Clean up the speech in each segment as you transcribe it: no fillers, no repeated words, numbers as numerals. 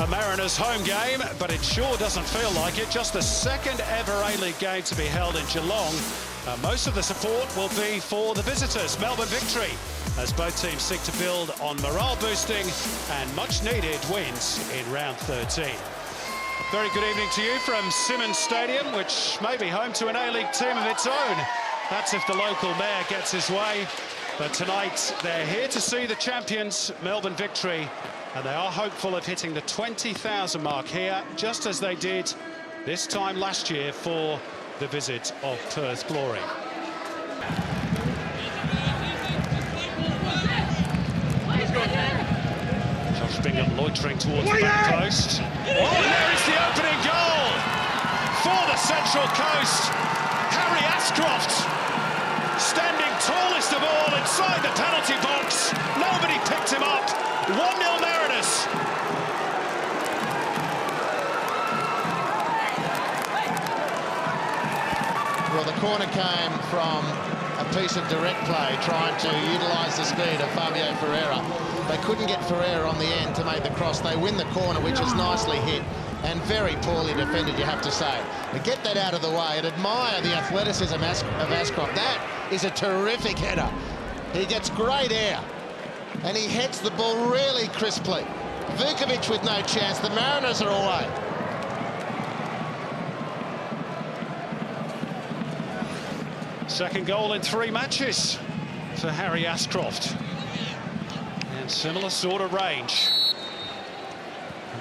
A Mariners home game, but it sure doesn't feel like it. Just the second ever A-League game to be held in Geelong. Most of the support will be for the visitors. Melbourne victory as both teams seek to build on morale-boosting and much-needed wins in round 13. Very good evening to you from Simmons Stadium, which may be home to an A-League team of its own. That's if the local mayor gets his way. But tonight, they're here to see the champions, Melbourne victory, and they are hopeful of hitting the 20,000 mark here, just as they did this time last year for the visit of Perth Glory. Josh Bingham loitering towards the back post. Oh, and there is the opening goal for the Central Coast. Harry Ashcroft, standing tallest of all inside the penalty box. Nobody picked him up. 1-0 Mariners. Well, the corner came from a piece of direct play trying to utilise the speed of Fabio Ferreira. They couldn't get Ferreira on the end to make the cross. They win the corner, which is nicely hit and very poorly defended, you have to say. To get that out of the way and admire the athleticism of Ashcroft. That is a terrific header. He gets great air and he heads the ball really crisply. Vukovic with no chance. The Mariners are away. Second goal in 3 matches for Harry Ashcroft. And similar sort of range.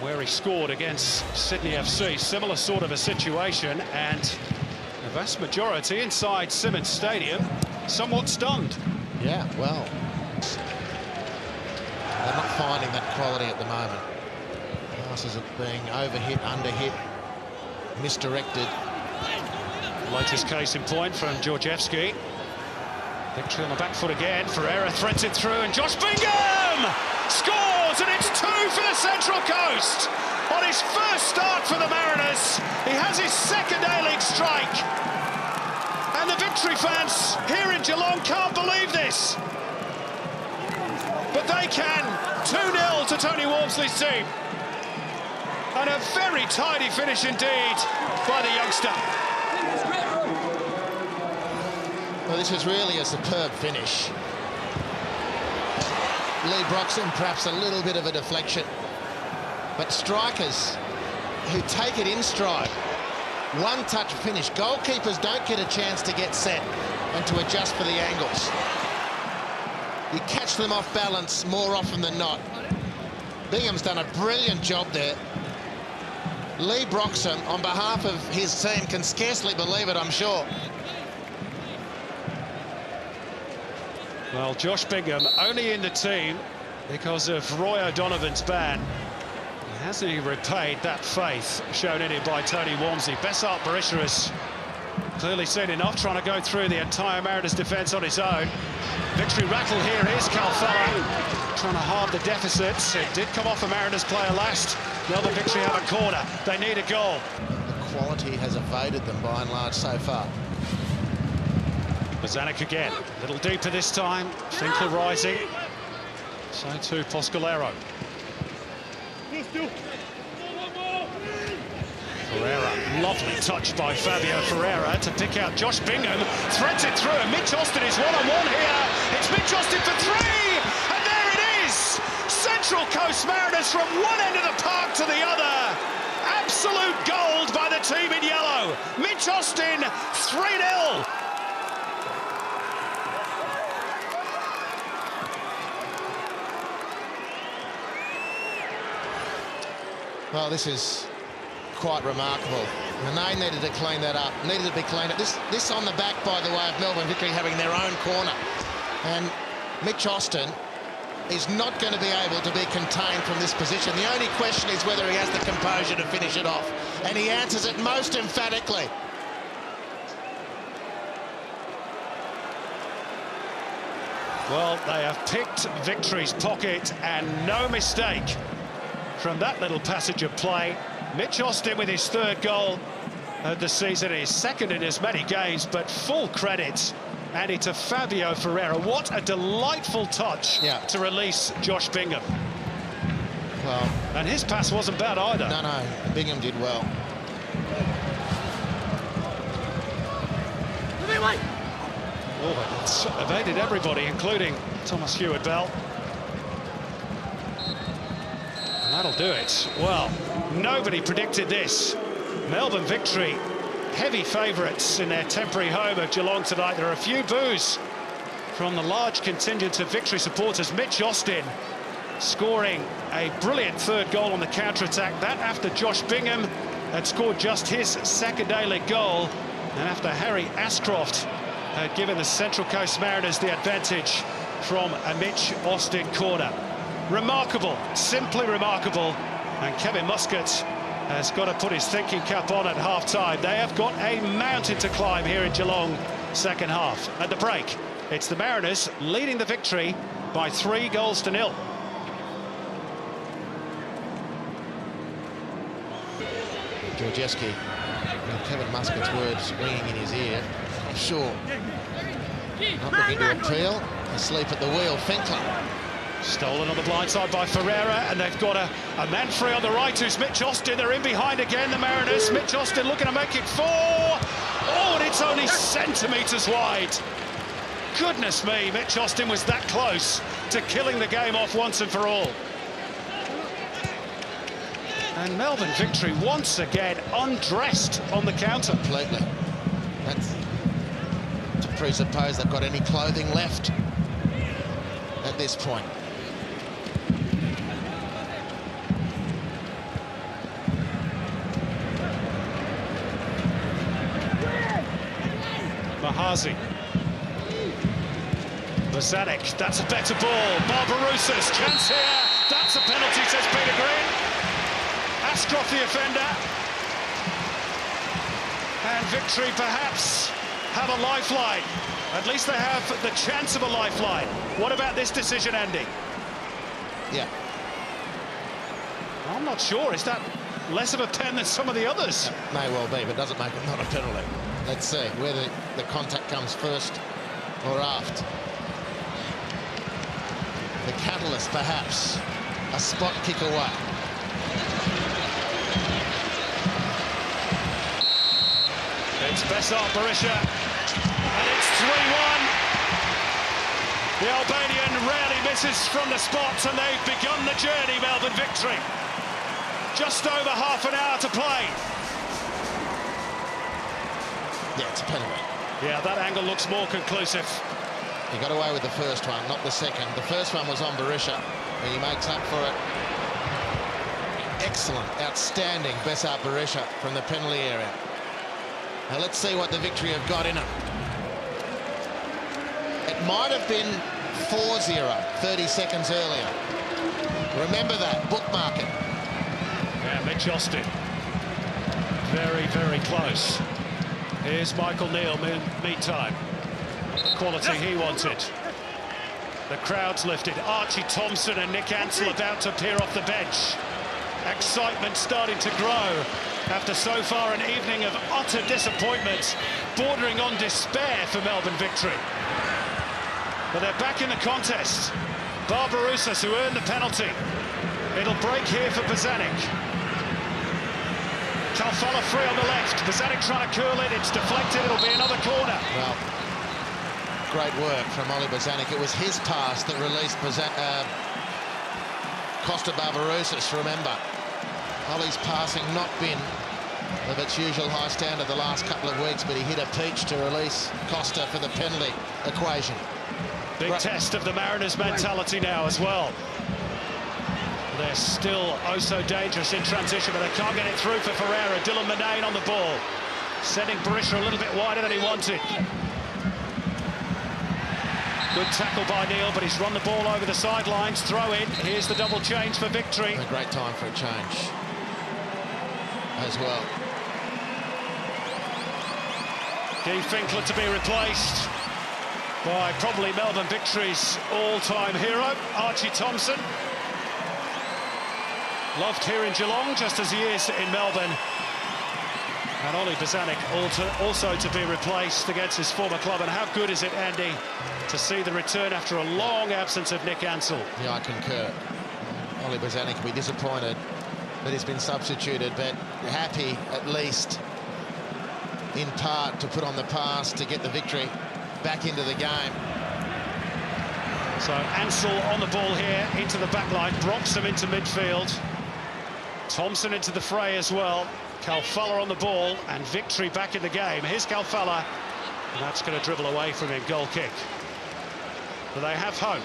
Where he scored against Sydney FC, similar sort of a situation, and the vast majority inside Simmons Stadium somewhat stunned. Yeah, well, they're not finding that quality at the moment. Passes are being overhit, underhit, misdirected. Latest case in point from Georgievski. Victory on the back foot again. Ferreira threads it through, and Josh Bingham scores, and it's 2 for the Central Coast. On his first start for the Mariners, he has his second A-League strike. And the victory fans here in Geelong can't believe this. But they can. 2-0 to Tony Walmsley's team. And a very tidy finish indeed by the youngster. Well, this is really a superb finish. Lee Broxham, perhaps a little bit of a deflection. But strikers who take it in stride, one-touch finish. Goalkeepers don't get a chance to get set and to adjust for the angles. You catch them off balance more often than not. Bingham's done a brilliant job there. Lee Broxham, on behalf of his team, can scarcely believe it, I'm sure. Well, Josh Bingham only in the team because of Roy O'Donovan's ban. Hasn't he repaid that faith shown in him by Tony Walmsley? Bessart Berisha has clearly seen enough, trying to go through the entire Mariners defence on his own. Victory rattle here. Here's Calfella trying to halve the deficits. It did come off a Mariners player last. Melbourne victory have a corner. They need a goal. The quality has evaded them by and large so far. Bozanic again, a little deeper this time. Finkel rising. So too Poscolero. Ferreira, lovely touch by Fabio Ferreira to pick out Josh Bingham. Threads it through, and Mitch Austin is one-on-one here. It's Mitch Austin for 3, and there it is! Central Coast Mariners from one end of the park to the other. Absolute gold by the team in yellow. Mitch Austin, 3-0. Well, this is quite remarkable. And they needed to clean that up, needed to be cleaned up. This on the back, by the way, of Melbourne victory having their own corner. And Mitch Austin is not going to be able to be contained from this position. The only question is whether he has the composure to finish it off. And he answers it most emphatically. Well, they have picked victory's pocket, and no mistake from that little passage of play. Mitch Austin with his 3rd goal of the season, his 2nd in as many games, but full credit, Andy, to Fabio Ferreira. What a delightful touch to release Josh Bingham. Well, And his pass wasn't bad either. No, Bingham did well. Oh, it's evaded everybody, including Thomas Hewitt-Bell. And that'll do it. Well, nobody predicted this. Melbourne Victory, heavy favourites in their temporary home of Geelong tonight. There are a few boos from the large contingent of Victory supporters. Mitch Austin scoring a brilliant third goal on the counter-attack. That after Josh Bingham had scored just his second A-League goal, and after Harry Ashcroft had given the Central Coast Mariners the advantage from a Mitch Austin corner. Remarkable, simply remarkable. And Kevin Muscat has got to put his thinking cap on at half-time. They have got a mountain to climb here in Geelong, second half. At the break, it's the Mariners leading the Victory by 3-0. Georgescu, Kevin Muscat's words ringing in his ear. I'm sure. Not looking to appeal. Asleep at the wheel, Finkler. Stolen on the blind side by Ferreira, and they've got a man free on the right, who's Mitch Austin. They're in behind again, the Mariners. Mitch Austin looking to make it 4. Oh, and it's only centimetres wide. Goodness me, Mitch Austin was that close to killing the game off once and for all. And Melbourne Victory once again undressed on the counter. Completely. That's to presuppose they've got any clothing left at this point. Mahazi. Bozanic, that's a better ball. Barbarouses, chance here. That's a penalty, says Peter Green. Ashcroft the offender. And Victory perhaps have a lifeline. At least they have the chance of a lifeline. What about this decision, Andy? Yeah. I'm not sure. Is that less of a pen than some of the others? May well be, but doesn't make it not a penalty. Let's see whether the contact comes first or aft. The catalyst, perhaps, a spot kick away. It's Besart Berisha, and it's 3-1. The Albanian rarely misses from the spot, and they've begun the journey, Melbourne Victory. Just over half an hour to play. Yeah, it's a penalty. Yeah, that angle looks more conclusive. He got away with the first one, not the second. The first one was on Berisha, and he makes up for it. Excellent, outstanding Besart Berisha from the penalty area. Now let's see what the Victory have got in it. It might have been 4-0 30 seconds earlier. Remember that, bookmark it. Yeah, Mitch Austin. Very, very close. Here's Michael Neal, meantime. The quality he wanted. The crowd's lifted. Archie Thompson and Nick Ansell about to appear off the bench. Excitement starting to grow after so far an evening of utter disappointment, bordering on despair for Melbourne Victory. But they're back in the contest. Barbarouses, who earned the penalty. It'll break here for Bozanic. Calfala free on the left. Bozanic trying to curl it. It's deflected. It'll be another corner. Well, great work from Ollie Bozanic. It was his pass that released Costa Barbarouses, remember. Ollie's passing not been of its usual high standard the last couple of weeks, but he hit a peach to release Costa for the penalty equation. Big test of the Mariners' mentality now as well. They're still oh so dangerous in transition, but they can't get it through for Ferreira. Dylan Murnane on the ball, sending Berisha a little bit wider than he wanted. Good tackle by Neal, but he's run the ball over the sidelines. Throw in. Here's the double change for Victory. A great time for a change as well. Guy Finkler to be replaced by probably Melbourne Victory's all-time hero, Archie Thompson. Loved here in Geelong, just as he is in Melbourne. And Ollie Bozanic also to be replaced against his former club. And how good is it, Andy, to see the return after a long absence of Nick Ansell? Yeah, I concur. Ollie Bozanic will be disappointed that he's been substituted, but happy at least in part to put on the pass to get the victory back into the game. So Ansell on the ball here, into the back line, Broxham into midfield. Thompson into the fray as well. Calfella on the ball, and Victory back in the game. Here's Calfella, and that's going to dribble away from him, goal kick. But they have hope.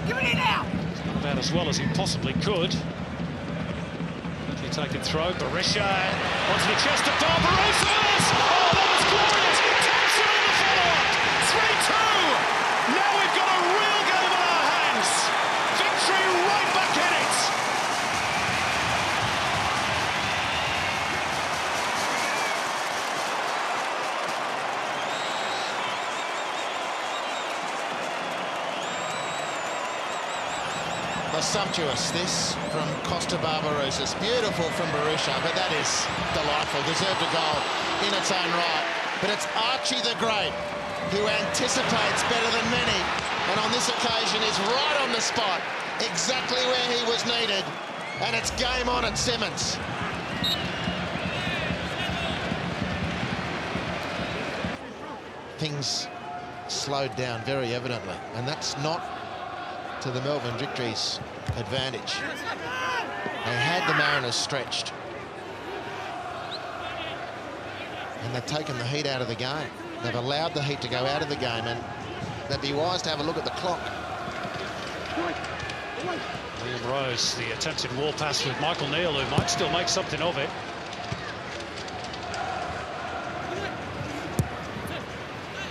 Give it in now! Not about as well as he possibly could. Quickly taken throw, Berisha onto the chest of Barbarossa. Oh, that was glorious! Thompson on the follow-up! 3-2! Now we've got a real game on our hands. Victory right back in it. Sumptuous, this from Costa Barbarossa. Beautiful from Berisha, but that is delightful. Deserved a goal in its own right. But it's Archie the Great who anticipates better than many, and on this occasion is right on the spot, exactly where he was needed, and it's game on at Simmons. Things slowed down very evidently, and that's not to the Melbourne Victory's advantage. They had the Mariners stretched, and they've taken the heat out of the game. They've allowed the heat to go out of the game, and they'd be wise to have a look at the clock. Liam Rose, the attempted wall pass with Michael Neal, who might still make something of it.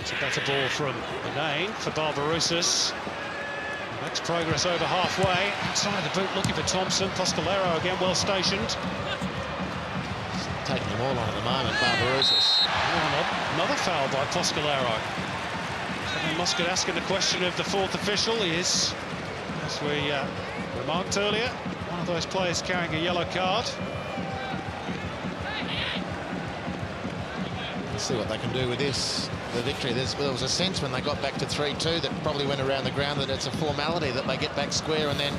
It's a better ball from Benane for Barbarouses. Makes progress over halfway. Outside the boot, looking for Thompson. Poscolero again, well stationed. Taking them all on at the moment, Barbarouses. Oh, another foul by Poscolero. Kevin Muscat asking the question of the fourth official. He is, as we remarked earlier, one of those players carrying a yellow card. Let's see what they can do with this. The victory. There was a sense when they got back to 3-2 that probably went around the ground that it's a formality that they get back square and then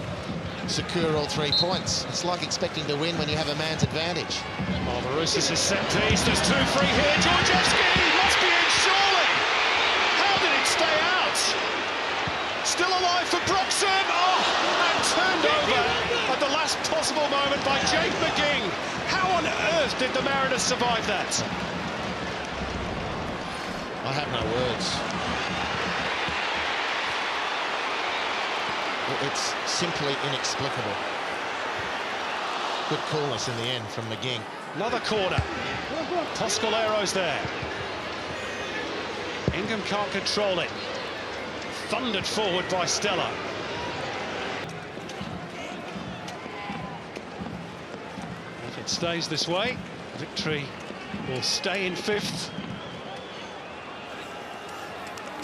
secure all 3 points. It's like expecting to win when you have a man's advantage. Barbarouses is set piece. There's 2 free here. Georgievski must be in, surely. How did it stay out? Still alive for Broxham. Oh, and turned over at the last possible moment by Jake McGing. How on earth did the Mariners survive that? I have no words. It's simply inexplicable. Good coolness in the end from McGing. Another corner. Poscolero's there. Ingham can't control it. Thundered forward by Stella. If it stays this way, Victory will stay in 5th.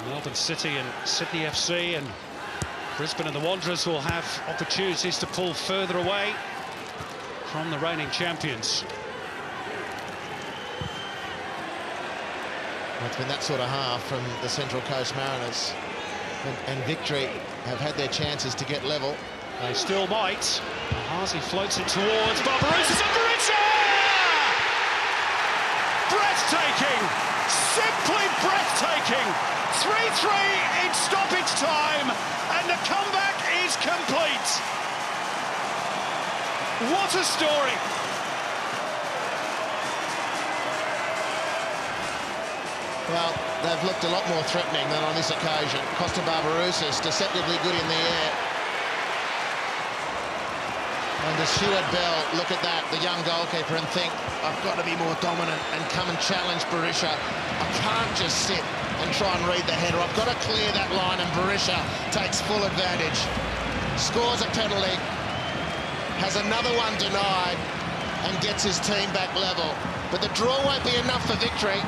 Melbourne City and Sydney FC and Brisbane and the Wanderers will have opportunities to pull further away from the reigning champions. Well, it's been that sort of half from the Central Coast Mariners, and Victory have had their chances to get level. They still might. Hazy floats it towards Barbarouses and Berisha! Breathtaking! Simply breathtaking! 3-3 in stoppage time, and the comeback is complete. What a story. Well, they've looked a lot more threatening than on this occasion. Costa Barbarouses deceptively good in the air. And does Stuart Bell look at that, the young goalkeeper, and think, I've got to be more dominant and come and challenge Berisha. I can't just sit and try and read the header. I've got to clear that line, and Berisha takes full advantage. Scores a penalty, has another one denied, and gets his team back level. But the draw won't be enough for Victory.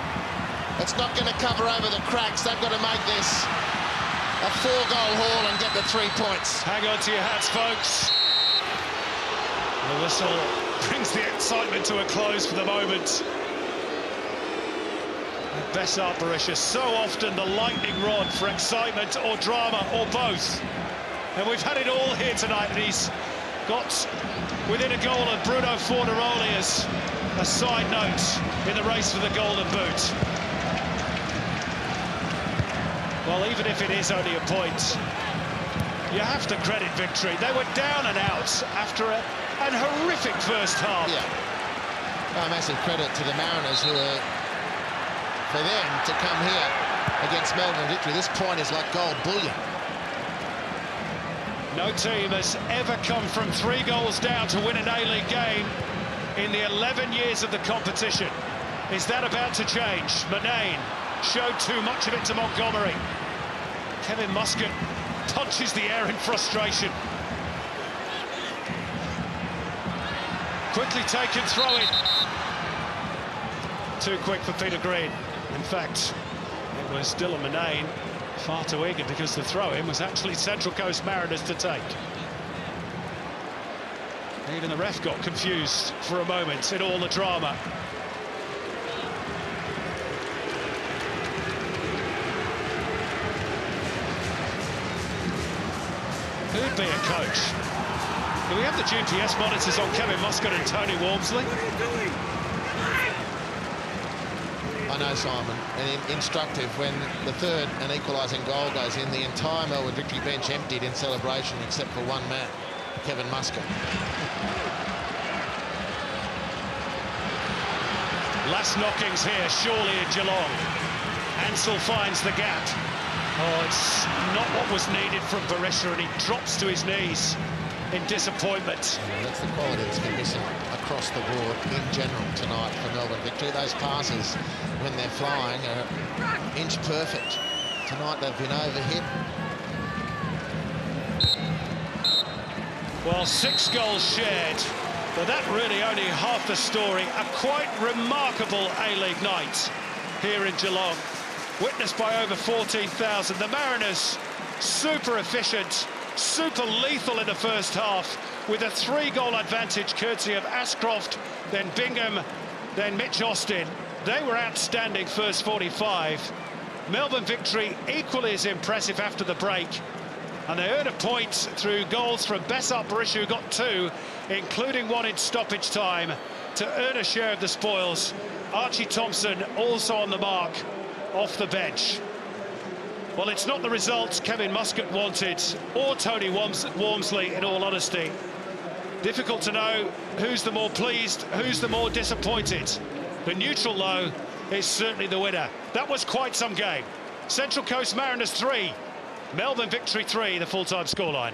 It's not going to cover over the cracks. They've got to make this a 4-goal haul and get the 3 points. Hang on to your hats, folks. The whistle brings the excitement to a close for the moment. Bessart Berisha, so often the lightning rod for excitement or drama or both. And we've had it all here tonight, and he's got within a goal of Bruno Fornaroli as a side note in the race for the Golden Boot. Well, even if it is only a point, you have to credit Victory. They were down and out after an horrific first half. Yeah. Well, massive credit to the Mariners, who are, for them to come here against Melbourne Victory. This point is like gold bullion. No team has ever come from 3 goals down to win an A-League game in the 11 years of the competition. Is that about to change? Manane showed too much of it to Montgomery. Kevin Muscat punches the air in frustration. Quickly taken, throw in. Too quick for Peter Green. In fact, it was Dylan Manane far too eager, because the throw-in was actually Central Coast Mariners to take. Even the ref got confused for a moment in all the drama. Who'd be a coach? Do we have the GPS monitors on Kevin Muscat and Tony Walmsley? I know, Simon, and instructive when the third and equalising goal goes in, the entire Melbourne Victory bench emptied in celebration except for one man, Kevin Muscat. Last knockings here, surely in Geelong. Ansell finds the gap. Oh, it's not what was needed from Berisha, and he drops to his knees in disappointment. Yeah, that's the quality that's been missing across the board in general tonight for Melbourne Victory. Those passes, when they're flying, are inch perfect. Tonight they've been overhit. Well, 6 goals shared, but that really only half the story. A quite remarkable A-League night here in Geelong, witnessed by over 14,000. The Mariners super efficient, super lethal in the first half, with a 3-goal advantage courtesy of Ashcroft, then Bingham, then Mitch Austin. They were outstanding first 45. Melbourne Victory equally as impressive after the break, and they earned a point through goals from Bessart Berisha, who got 2, including 1 in stoppage time, to earn a share of the spoils. Archie Thompson also on the mark off the bench. Well, it's not the results Kevin Muscat wanted, or Tony Walmsley, in all honesty. Difficult to know who's the more pleased, who's the more disappointed. The neutral, though, is certainly the winner. That was quite some game. Central Coast Mariners 3, Melbourne Victory 3, the full-time scoreline.